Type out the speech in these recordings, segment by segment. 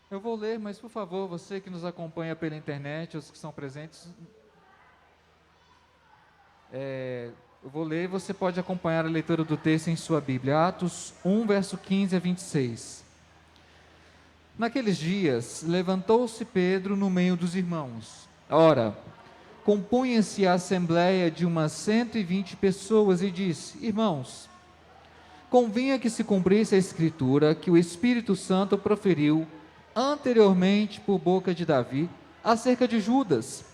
Eu vou ler, mas por favor, você que nos acompanha pela internet, os que são presentes, eu vou ler e você pode acompanhar a leitura do texto em sua Bíblia. Atos 1, verso 15 a 26. Naqueles dias, levantou-se Pedro no meio dos irmãos. Ora, compunha-se a assembleia de umas 120 pessoas e disse: Irmãos, convinha que se cumprisse a escritura que o Espírito Santo proferiu anteriormente por boca de Davi acerca de Judas,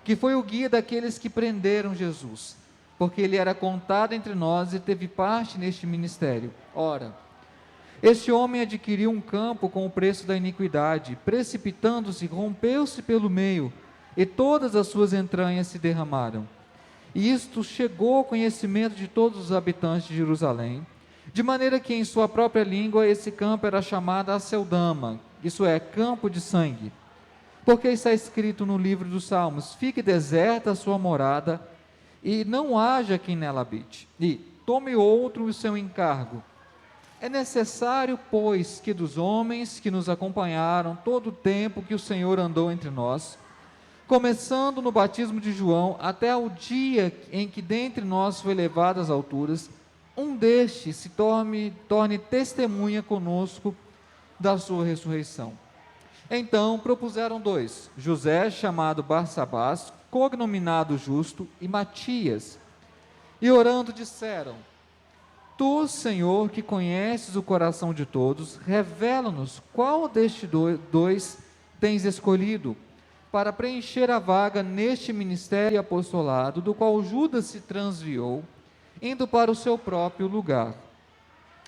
que foi o guia daqueles que prenderam Jesus, porque ele era contado entre nós e teve parte neste ministério. Ora, este homem adquiriu um campo com o preço da iniquidade, precipitando-se, rompeu-se pelo meio, e todas as suas entranhas se derramaram. E isto chegou ao conhecimento de todos os habitantes de Jerusalém, de maneira que em sua própria língua esse campo era chamado Aceldama, isso é, campo de sangue. Porque está escrito no livro dos Salmos: fique deserta a sua morada, e não haja quem nela habite, e tome outro o seu encargo. É necessário, pois, que dos homens que nos acompanharam todo o tempo que o Senhor andou entre nós, começando no batismo de João, até ao dia em que dentre nós foi levado às alturas, um destes se torne testemunha conosco da sua ressurreição. Então propuseram dois: José, chamado Barsabás, cognominado Justo, e Matias. E orando disseram: Tu, Senhor, que conheces o coração de todos, revela-nos qual destes dois tens escolhido para preencher a vaga neste ministério e apostolado, do qual Judas se transviou, indo para o seu próprio lugar.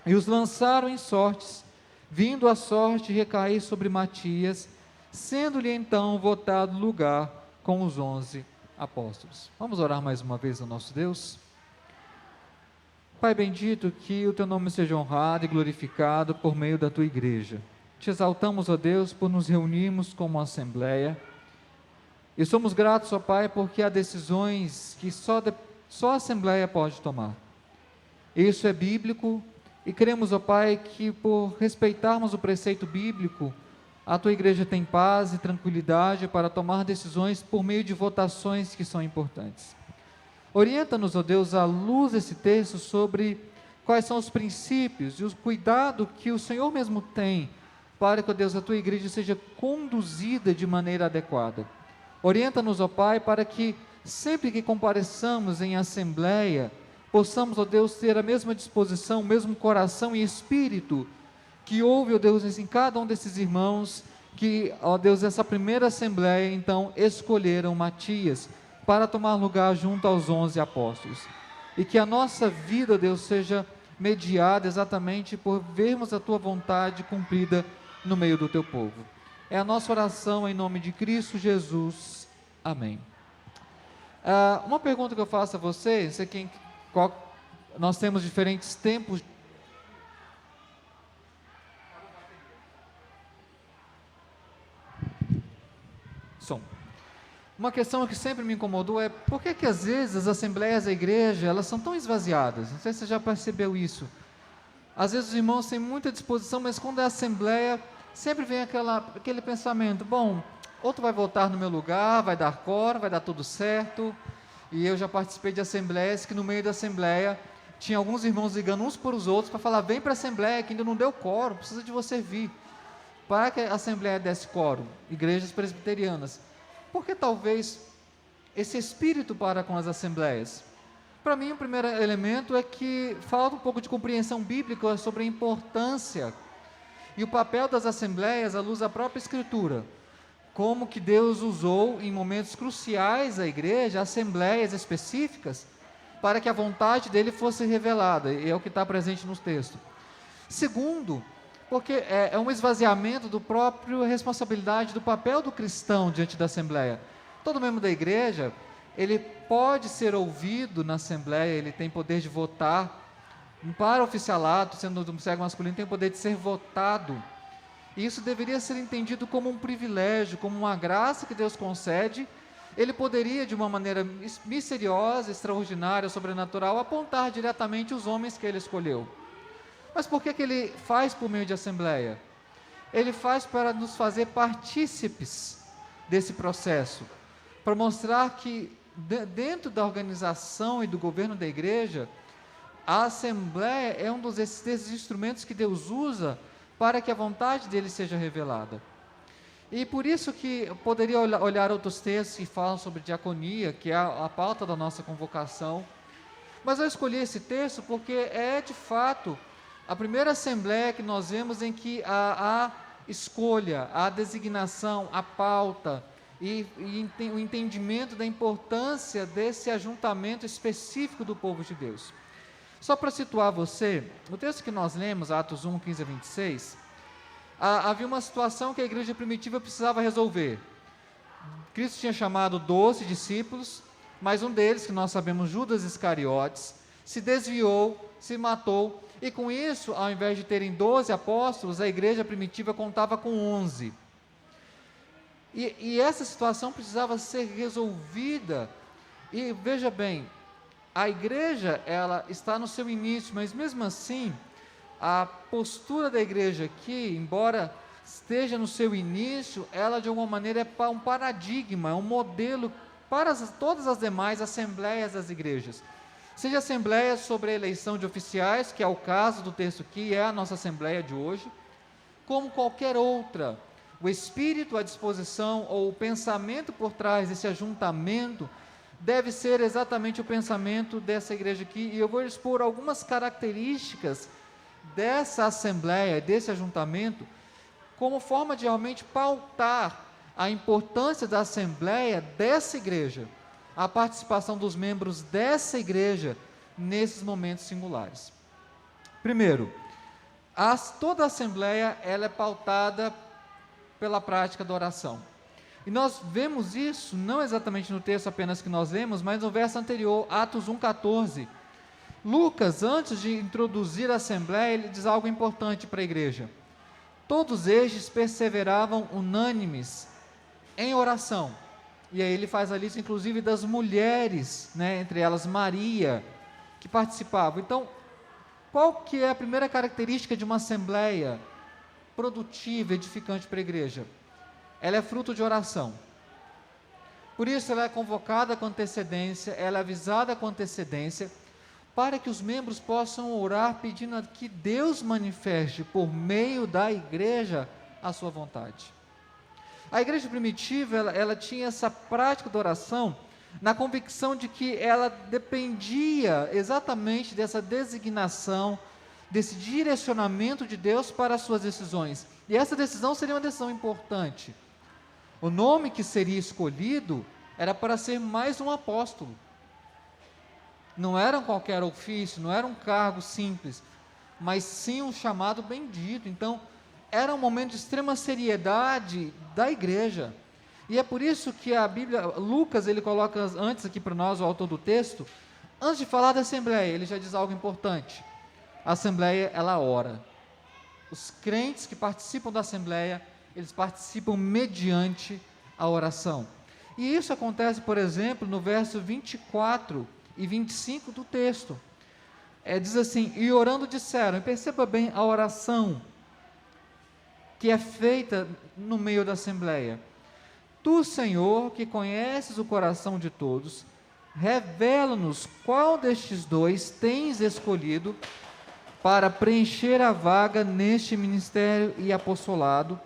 E os lançaram em sortes, vindo a sorte recair sobre Matias, sendo-lhe então votado lugar com os 11 apóstolos. Vamos orar mais uma vez ao nosso Deus? Pai bendito, que o teu nome seja honrado e glorificado por meio da tua igreja. Te exaltamos, ó Deus, por nos reunirmos como assembleia, e somos gratos, ó Pai, porque há decisões que só a assembleia pode tomar. Isso é bíblico, e cremos, ó Pai, que por respeitarmos o preceito bíblico, a tua igreja tem paz e tranquilidade para tomar decisões por meio de votações que são importantes. Orienta-nos, ó Deus, à luz desse texto, sobre quais são os princípios e o cuidado que o Senhor mesmo tem para que, ó Deus, a tua igreja seja conduzida de maneira adequada. Orienta-nos, ó Pai, para que sempre que compareçamos em assembleia, possamos, ó Deus, ter a mesma disposição, o mesmo coração e espírito que houve, ó Deus, em cada um desses irmãos que, ó Deus, essa primeira assembleia, então, escolheram Matias para tomar lugar junto aos 11 apóstolos. E que a nossa vida, Deus, seja mediada exatamente por vermos a tua vontade cumprida no meio do teu povo. É a nossa oração em nome de Cristo Jesus. Amém. Uma pergunta que eu faço a você, nós temos diferentes tempos. Som. Uma questão que sempre me incomodou é por que às vezes as assembleias da igreja, elas são tão esvaziadas? Não sei se você já percebeu isso. Às vezes os irmãos têm muita disposição, mas quando é assembleia, sempre vem aquele pensamento: bom, outro vai voltar no meu lugar, vai dar quórum, vai dar tudo certo. E eu já participei de assembleias que no meio da assembleia tinha alguns irmãos ligando uns para os outros para falar: vem para a assembleia que ainda não deu quórum, precisa de você vir. Para que a assembleia desse quórum, igrejas presbiterianas, porque talvez esse espírito para com as assembleias? Para mim, o primeiro elemento é que falta um pouco de compreensão bíblica sobre a importância e o papel das assembleias à luz da própria Escritura. Como que Deus usou em momentos cruciais a igreja, assembleias específicas, para que a vontade dele fosse revelada, e é o que está presente nos textos. Segundo, porque é um esvaziamento do próprio responsabilidade do papel do cristão diante da assembleia. Todo membro da igreja, ele pode ser ouvido na assembleia, ele tem poder de votar, para oficialato, sendo do sexo masculino, tem poder de ser votado. E isso deveria ser entendido como um privilégio, como uma graça que Deus concede. Ele poderia, de uma maneira misteriosa, extraordinária, sobrenatural, apontar diretamente os homens que ele escolheu. Mas por que ele faz por meio de assembleia? ele faz para nos fazer partícipes desse processo, para mostrar que dentro da organização e do governo da igreja, a Assembleia é um desses instrumentos que Deus usa para que a vontade dele seja revelada. E por isso que eu poderia olhar outros textos que falam sobre diaconia, que é a pauta da nossa convocação, mas eu escolhi esse texto porque é de fato a primeira assembleia que nós vemos em que a escolha, a designação, a pauta e o entendimento da importância desse ajuntamento específico do povo de Deus. Só para situar você, no texto que nós lemos, Atos 1, 15 a 26, havia uma situação que a igreja primitiva precisava resolver. Cristo tinha chamado 12 discípulos, mas um deles, que nós sabemos, Judas Iscariotes, se desviou, se matou, e com isso, ao invés de terem 12 apóstolos, a igreja primitiva contava com 11. E essa situação precisava ser resolvida, e veja bem, a igreja, ela está no seu início, mas mesmo assim, a postura da igreja aqui, embora esteja no seu início, ela de alguma maneira é um paradigma, um modelo para todas as demais assembleias das igrejas. Seja assembleia sobre a eleição de oficiais, que é o caso do texto aqui, é a nossa assembleia de hoje, como qualquer outra. O espírito, a disposição ou o pensamento por trás desse ajuntamento deve ser exatamente o pensamento dessa igreja aqui, e eu vou expor algumas características dessa assembleia, desse ajuntamento, como forma de realmente pautar a importância da assembleia dessa igreja, a participação dos membros dessa igreja nesses momentos singulares. Primeiro, toda a assembleia ela é pautada pela prática da oração. E nós vemos isso, não exatamente no texto apenas que nós lemos, mas no verso anterior, Atos 1,14. Lucas, antes de introduzir a assembleia, ele diz algo importante para a igreja. Todos estes perseveravam unânimes em oração. E aí ele faz a lista, inclusive, das mulheres, entre elas Maria, que participavam. Então, qual que é a primeira característica de uma assembleia produtiva, edificante para a igreja? Ela é fruto de oração. Por isso ela é convocada com antecedência, ela é avisada com antecedência, para que os membros possam orar pedindo que Deus manifeste por meio da igreja a sua vontade. A igreja primitiva, ela tinha essa prática da oração na convicção de que ela dependia exatamente dessa designação, desse direcionamento de Deus para as suas decisões. E essa decisão seria uma decisão importante. O nome que seria escolhido era para ser mais um apóstolo. Não era qualquer ofício, não era um cargo simples, mas sim um chamado bendito. Então, era um momento de extrema seriedade da igreja. E é por isso que a Bíblia, Lucas, ele coloca antes aqui para nós, o autor do texto, antes de falar da assembleia, ele já diz algo importante. A assembleia, ela ora. Os crentes que participam da assembleia, eles participam mediante a oração. E isso acontece, por exemplo, no verso 24 e 25 do texto. Diz assim, e orando disseram, e perceba bem a oração que é feita no meio da assembleia. Tu, Senhor, que conheces o coração de todos, revela-nos qual destes dois tens escolhido para preencher a vaga neste ministério e apostolado,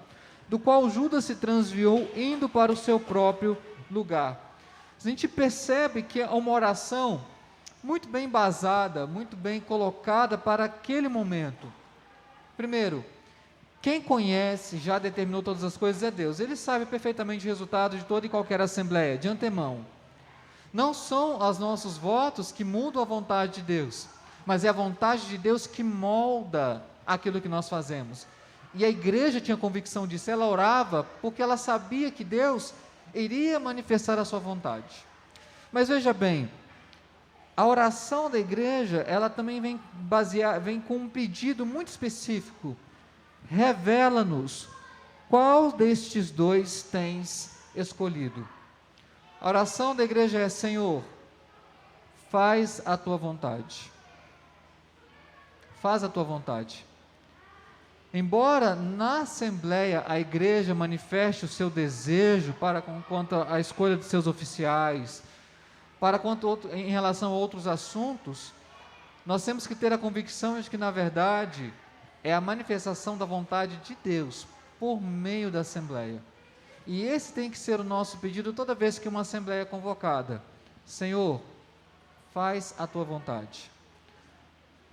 do qual Judas se transviou indo para o seu próprio lugar. A gente percebe que é uma oração muito bem embasada, muito bem colocada para aquele momento. Primeiro, quem conhece, já determinou todas as coisas é Deus. Ele sabe perfeitamente o resultado de toda e qualquer assembleia, de antemão. Não são os nossos votos que mudam a vontade de Deus, mas é a vontade de Deus que molda aquilo que nós fazemos. E a igreja tinha convicção disso, ela orava porque ela sabia que Deus iria manifestar a sua vontade. Mas veja bem, a oração da igreja, ela também vem com um pedido muito específico. Revela-nos qual destes dois tens escolhido. A oração da igreja é: Senhor, faz a tua vontade. Faz a tua vontade. Embora na assembleia a igreja manifeste o seu desejo quanto à escolha de seus oficiais, em relação a outros assuntos, nós temos que ter a convicção de que, na verdade, é a manifestação da vontade de Deus por meio da assembleia. E esse tem que ser o nosso pedido toda vez que uma assembleia é convocada. Senhor, faz a tua vontade.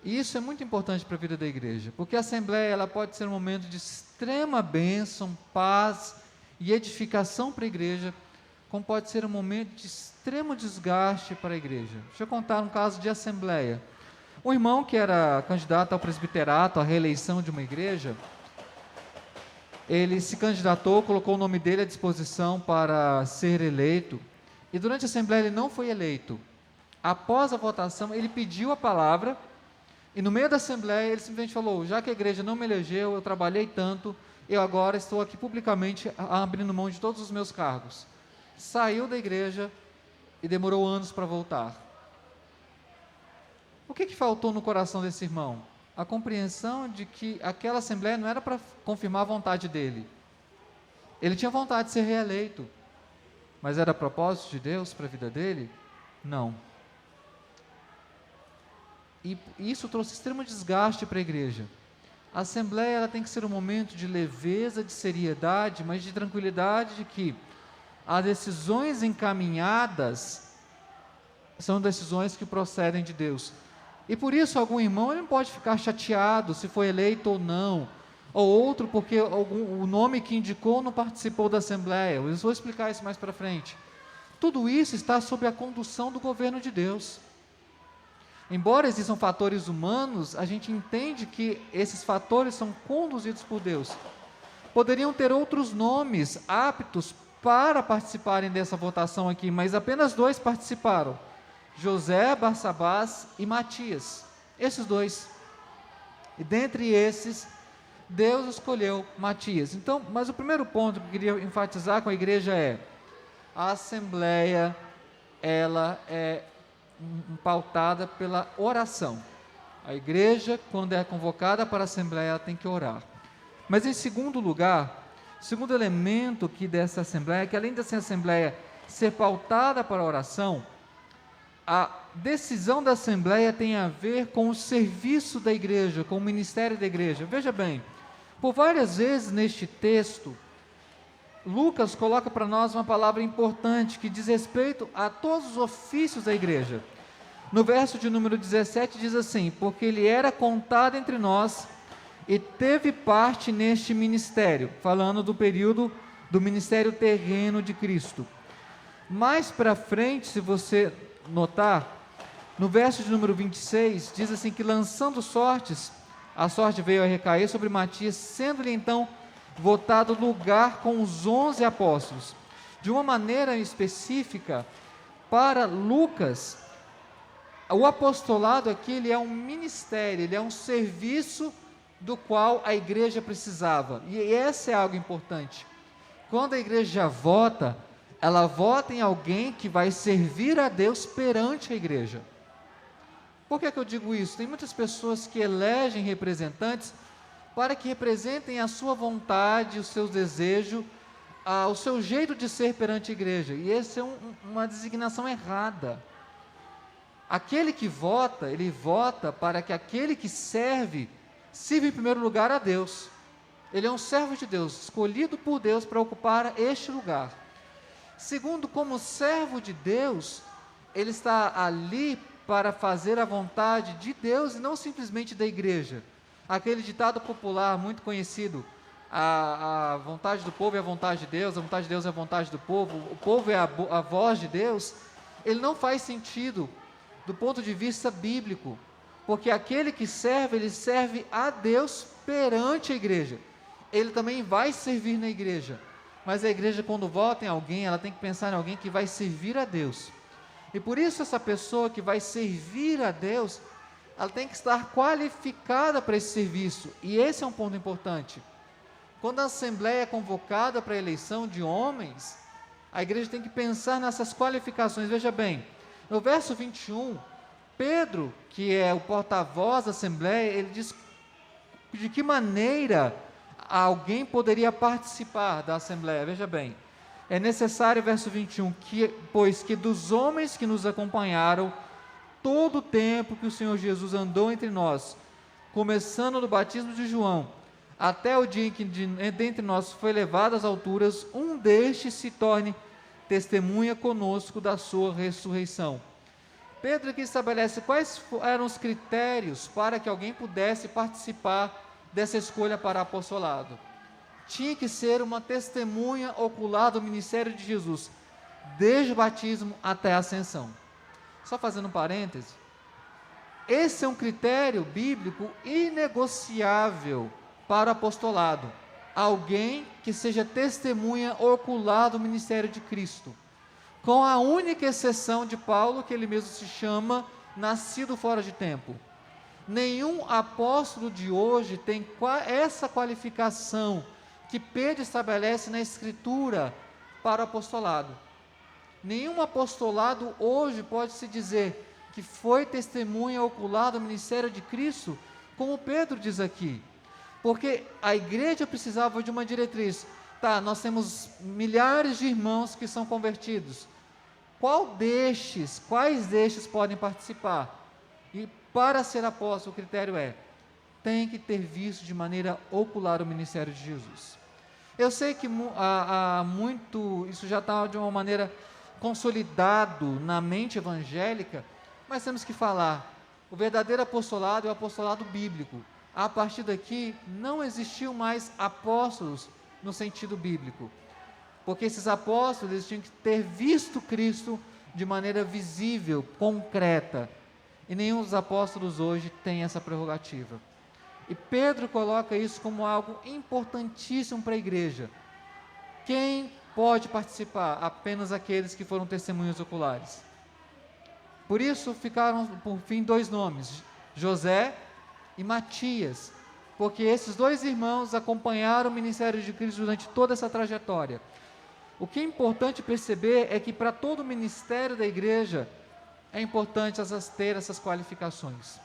E isso é muito importante para a vida da igreja, porque a assembleia ela pode ser um momento de extrema bênção, paz e edificação para a igreja, como pode ser um momento de extremo desgaste para a igreja. Deixa eu contar um caso de assembleia. Um irmão que era candidato ao presbiterato, à reeleição de uma igreja, ele se candidatou, colocou o nome dele à disposição para ser eleito, e durante a assembleia ele não foi eleito. Após a votação, ele pediu a palavra, e no meio da assembleia ele simplesmente falou: já que a igreja não me elegeu, eu trabalhei tanto, eu agora estou aqui publicamente abrindo mão de todos os meus cargos. Saiu da igreja e demorou anos para voltar. O que faltou no coração desse irmão? A compreensão de que aquela assembleia não era para confirmar a vontade dele. Ele tinha vontade de ser reeleito, mas era propósito de Deus para a vida dele? Não. E isso trouxe extremo desgaste para a igreja. A assembleia ela tem que ser um momento de leveza, de seriedade, mas de tranquilidade de que as decisões encaminhadas são decisões que procedem de Deus. E por isso algum irmão ele não pode ficar chateado se foi eleito ou não, ou outro porque o nome que indicou não participou da assembleia. Eu vou explicar isso mais para frente. Tudo isso está sob a condução do governo de Deus. Embora existam fatores humanos, a gente entende que esses fatores são conduzidos por Deus. Poderiam ter outros nomes aptos para participarem dessa votação aqui, mas apenas 2 participaram: José, Barsabás e Matias. Esses 2. E dentre esses, Deus escolheu Matias. Então, mas o primeiro ponto que eu queria enfatizar com a igreja é: a assembleia, ela é pautada pela oração. A igreja, quando é convocada para a assembleia, ela tem que orar. Mas em segundo lugar, segundo elemento que dessa assembleia, que além dessa assembleia ser pautada para a oração, a decisão da assembleia tem a ver com o serviço da igreja, com o ministério da igreja. Veja bem, por várias vezes neste texto, Lucas coloca para nós uma palavra importante que diz respeito a todos os ofícios da igreja. No verso de número 17 diz assim: porque ele era contado entre nós e teve parte neste ministério, falando do período do ministério terreno de Cristo. Mais para frente, se você notar, no verso de número 26, diz assim que lançando sortes, a sorte veio a recair sobre Matias, sendo-lhe então votado lugar com os 11 apóstolos. De uma maneira específica, para Lucas, o apostolado aqui ele é um ministério, ele é um serviço do qual a igreja precisava. E essa é algo importante. Quando a igreja vota, ela vota em alguém que vai servir a Deus perante a igreja. Por que eu digo isso? Tem muitas pessoas que elegem representantes para que representem a sua vontade, o seu desejo, o seu jeito de ser perante a igreja. E essa é uma designação errada. Aquele que vota, ele vota para que aquele que serve, sirva em primeiro lugar a Deus. Ele é um servo de Deus, escolhido por Deus para ocupar este lugar. Segundo, como servo de Deus, ele está ali para fazer a vontade de Deus e não simplesmente da igreja. Aquele ditado popular muito conhecido: a vontade do povo é a vontade de Deus, a vontade de Deus é a vontade do povo, o povo é a voz de Deus. Ele não faz sentido do ponto de vista bíblico, porque aquele que serve, ele serve a Deus perante a igreja. Ele também vai servir na igreja, mas a igreja, quando vota em alguém, ela tem que pensar em alguém que vai servir a Deus. E por isso essa pessoa que vai servir a Deus, ela tem que estar qualificada para esse serviço. E esse é um ponto importante. Quando a assembleia é convocada para a eleição de homens, a igreja tem que pensar nessas qualificações. Veja bem, no verso 21, Pedro, que é o porta-voz da assembleia, ele diz de que maneira alguém poderia participar da Assembleia. Veja bem, é necessário, verso 21, pois que dos homens que nos acompanharam, todo o tempo que o Senhor Jesus andou entre nós, começando no batismo de João, até o dia em que dentre nós foi levado às alturas, um destes se torne testemunha conosco da sua ressurreição. Pedro aqui estabelece quais eram os critérios para que alguém pudesse participar dessa escolha para apostolado. Tinha que ser uma testemunha ocular do ministério de Jesus, desde o batismo até a ascensão. Só fazendo um parêntese, esse é um critério bíblico inegociável para o apostolado. Alguém que seja testemunha ocular do ministério de Cristo. Com a única exceção de Paulo, que ele mesmo se chama nascido fora de tempo. Nenhum apóstolo de hoje tem essa qualificação que Pedro estabelece na Escritura para o apostolado. Nenhum apostolado hoje pode se dizer que foi testemunha ocular do ministério de Cristo, como Pedro diz aqui. Porque a igreja precisava de uma diretriz. Tá, nós temos milhares de irmãos que são convertidos. Quais destes podem participar? E para ser apóstolo, o critério tem que ter visto de maneira ocular o ministério de Jesus. Eu sei que há muito, isso já está de uma maneira consolidado na mente evangélica, mas temos que falar, o verdadeiro apostolado é o apostolado bíblico. A partir daqui, não existiu mais apóstolos no sentido bíblico, porque esses apóstolos eles tinham que ter visto Cristo de maneira visível, concreta, e nenhum dos apóstolos hoje tem essa prerrogativa. E Pedro coloca isso como algo importantíssimo para a igreja. Quem pode participar? Apenas aqueles que foram testemunhas oculares. Por isso ficaram, por fim, dois nomes, José e Matias, porque esses dois irmãos acompanharam o ministério de Cristo durante toda essa trajetória. O que é importante perceber é que para todo o ministério da igreja, é importante ter essas qualificações.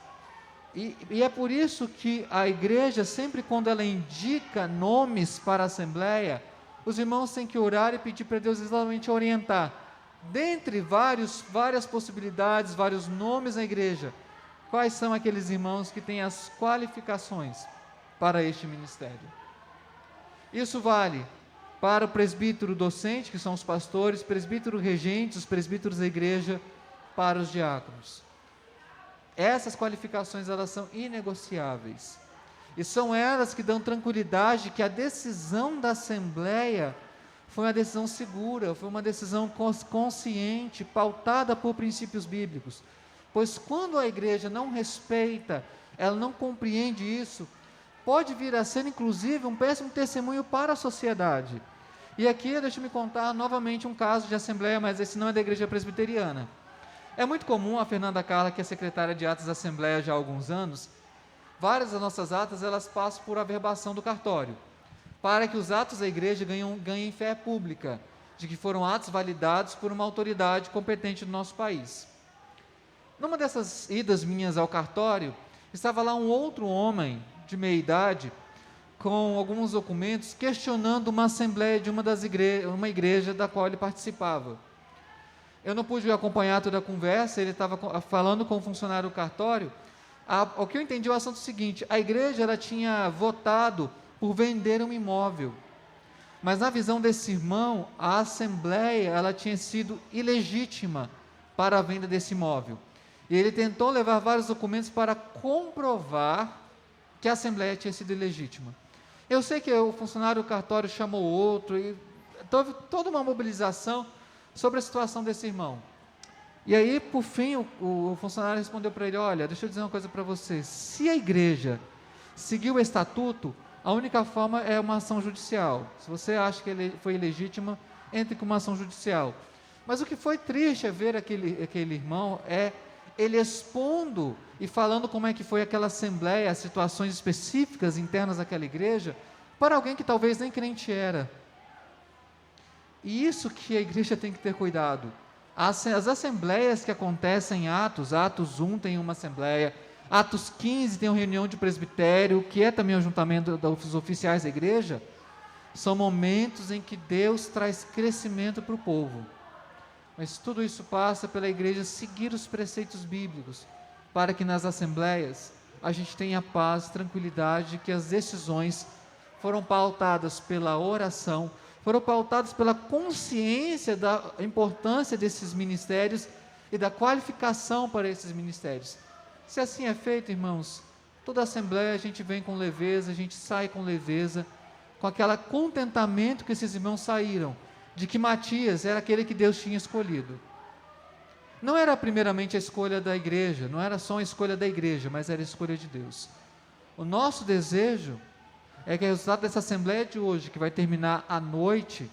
E é por isso que a igreja, sempre quando ela indica nomes para a assembleia, os irmãos têm que orar e pedir para Deus exatamente orientar. Dentre várias possibilidades, vários nomes na igreja, quais são aqueles irmãos que têm as qualificações para este ministério? Isso vale para o presbítero docente, que são os pastores, presbítero regente, os presbíteros da igreja, para os diáconos. Essas qualificações, elas são inegociáveis. E são elas que dão tranquilidade que a decisão da Assembleia foi uma decisão segura, foi uma decisão consciente, pautada por princípios bíblicos. Pois quando a igreja não respeita, ela não compreende isso, pode vir a ser inclusive um péssimo testemunho para a sociedade. E aqui deixa-me contar novamente um caso de assembleia, mas esse não é da igreja presbiteriana. É muito comum, a Fernanda Carla, que é secretária de atos da Assembleia já há alguns anos, várias das nossas atas, elas passam por averbação do cartório, para que os atos da igreja ganhem fé pública, de que foram atos validados por uma autoridade competente do nosso país. Numa dessas idas minhas ao cartório, estava lá um outro homem, de meia idade, com alguns documentos, questionando uma assembleia de uma igreja da qual ele participava. Eu não pude acompanhar toda a conversa, ele estava falando com o funcionário do cartório. O que eu entendi é o assunto seguinte: a igreja ela tinha votado por vender um imóvel, mas na visão desse irmão, a assembleia ela tinha sido ilegítima para a venda desse imóvel. E ele tentou levar vários documentos para comprovar que a assembleia tinha sido ilegítima. Eu sei que o funcionário do cartório chamou outro, e houve toda uma mobilização sobre a situação desse irmão. E aí, por fim, o funcionário respondeu para ele: olha, deixa eu dizer uma coisa para você, se a igreja seguiu o estatuto, a única forma é uma ação judicial. Se você acha que ele foi ilegítima, entre com uma ação judicial. Mas o que foi triste é ver aquele irmão, ele expondo e falando como é que foi aquela assembleia, as situações específicas internas daquela igreja, para alguém que talvez nem crente era. E isso que a igreja tem que ter cuidado. As assembleias que acontecem em Atos 1 tem uma assembleia, Atos 15 tem uma reunião de presbitério, que é também o ajuntamento dos oficiais da igreja. São momentos em que Deus traz crescimento para o povo. Mas tudo isso passa pela igreja seguir os preceitos bíblicos, para que nas assembleias a gente tenha paz, tranquilidade, que as decisões foram pautadas pela oração, foram pautadas pela consciência da importância desses ministérios e da qualificação para esses ministérios. Se assim é feito, irmãos, toda assembleia a gente vem com leveza, a gente sai com leveza, com aquele contentamento que esses irmãos saíram, de que Matias era aquele que Deus tinha escolhido. Não era primeiramente a escolha da igreja, não era só a escolha da igreja, mas era a escolha de Deus. O nosso desejo é que o resultado dessa assembleia de hoje, que vai terminar à noite,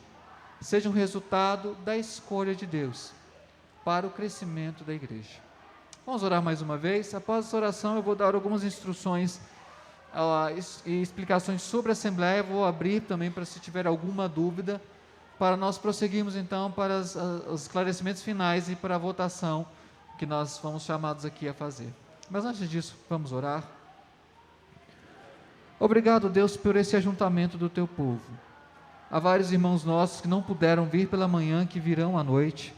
seja um resultado da escolha de Deus para o crescimento da igreja. Vamos orar mais uma vez. Após essa oração eu vou dar algumas instruções e explicações sobre a assembleia. Vou abrir também para se tiver alguma dúvida, para nós prosseguirmos então para os esclarecimentos finais e para a votação que nós fomos chamados aqui a fazer. Mas antes disso, vamos orar. Obrigado, Deus, por esse ajuntamento do teu povo. Há vários irmãos nossos que não puderam vir pela manhã, que virão à noite.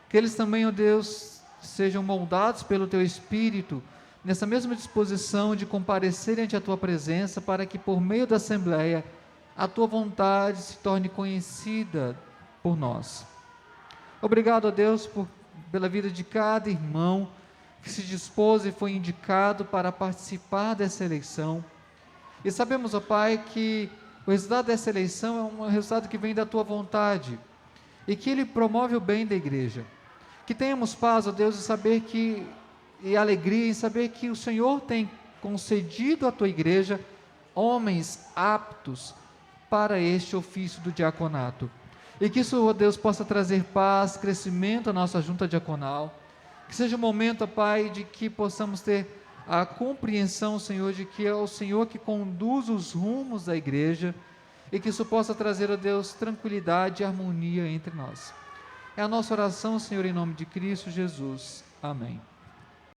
Que eles também, ó Deus, sejam moldados pelo teu Espírito, nessa mesma disposição de comparecerem ante a tua presença, para que por meio da assembleia, a tua vontade se torne conhecida por nós. Obrigado, ó Deus, pela vida de cada irmão que se dispôs e foi indicado para participar dessa eleição. E sabemos, ó Pai, que o resultado dessa eleição é um resultado que vem da tua vontade, e que ele promove o bem da igreja. Que tenhamos paz, ó Deus, e alegria em saber que o Senhor tem concedido à tua igreja homens aptos para este ofício do diaconato. E que isso, ó Deus, possa trazer paz, crescimento à nossa junta diaconal. Que seja um momento, ó Pai, de que possamos ter a compreensão, Senhor, de que é o Senhor que conduz os rumos da igreja, e que isso possa trazer, ó Deus, tranquilidade e harmonia entre nós. É a nossa oração, Senhor, em nome de Cristo Jesus. Amém.